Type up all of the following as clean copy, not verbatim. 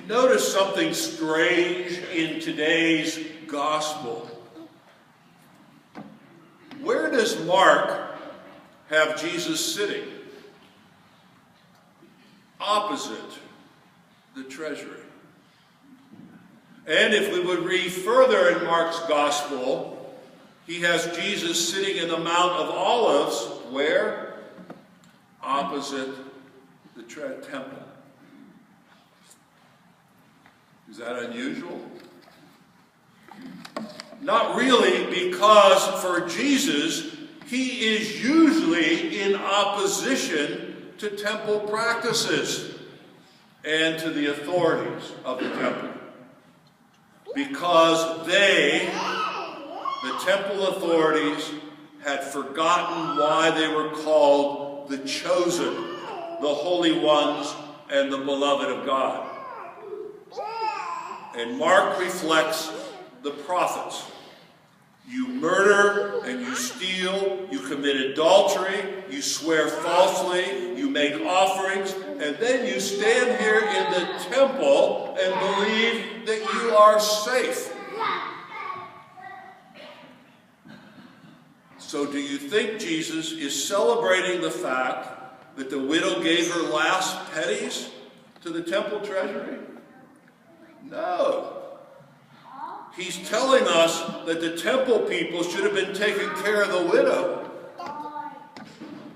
you notice something strange in today's gospel? Where does Mark have Jesus sitting? Opposite the treasury. And if we would read further in Mark's gospel, he has Jesus sitting in the Mount of Olives, where? Opposite the temple. Is that unusual? Not really, because for Jesus, he is usually in opposition to temple practices and to the authorities of the temple. Because they, the temple authorities, had forgotten why they were called the chosen, the holy ones, and the beloved of God. And Mark reflects the prophets. You murder and you steal, you commit adultery, you swear falsely, you make offerings, and then you stand here in the temple and believe that you are safe. So do you think Jesus is celebrating the fact that the widow gave her last pennies to the temple treasury? No. He's telling us that the temple people should have been taking care of the widow.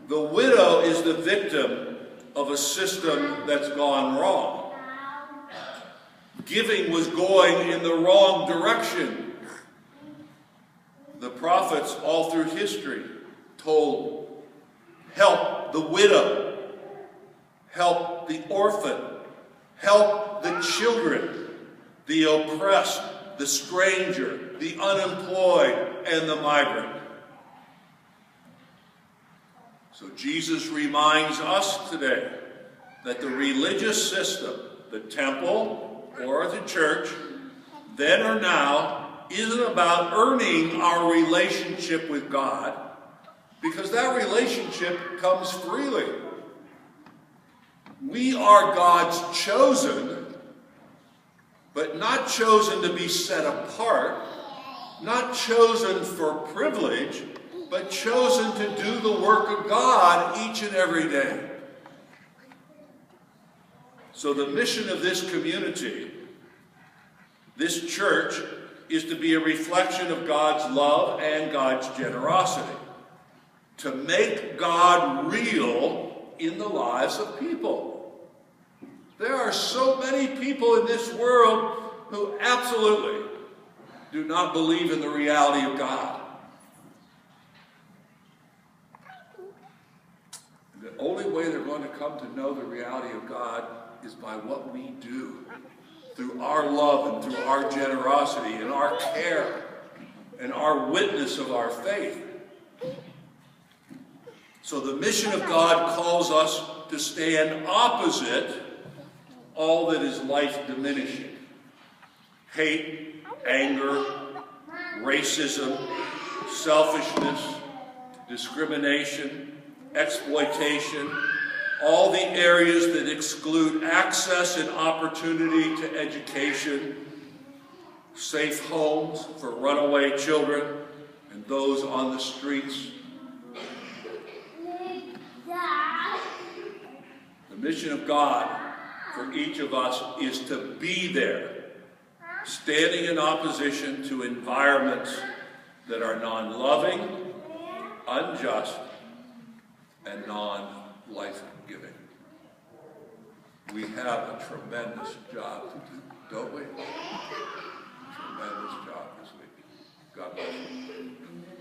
The widow is the victim of a system that's gone wrong. Giving was going in the wrong direction. The prophets all through history told, help the widow, help the orphan, help the children, the oppressed, the stranger, the unemployed, and the migrant. So Jesus reminds us today that the religious system, the temple or the church, then or now, isn't about earning our relationship with God, because that relationship comes freely. We are God's chosen, but not chosen to be set apart, not chosen for privilege, but chosen to do the work of God each and every day. So the mission of this community, this church, is to be a reflection of God's love and God's generosity, to make God real in the lives of people. There are so many people in this world who absolutely do not believe in the reality of God. The only way they're going to come to know the reality of God is by what we do, through our love and through our generosity and our care and our witness of our faith. So the mission of God calls us to stand opposite all that is life diminishing. Hate, anger, racism, selfishness, discrimination, exploitation, all the areas that exclude access and opportunity to education, safe homes for runaway children and those on the streets. The mission of God for each of us is to be there, standing in opposition to environments that are non-loving, unjust, and non-life-giving. We have a tremendous job to do, don't we? Tremendous job this week. God bless you.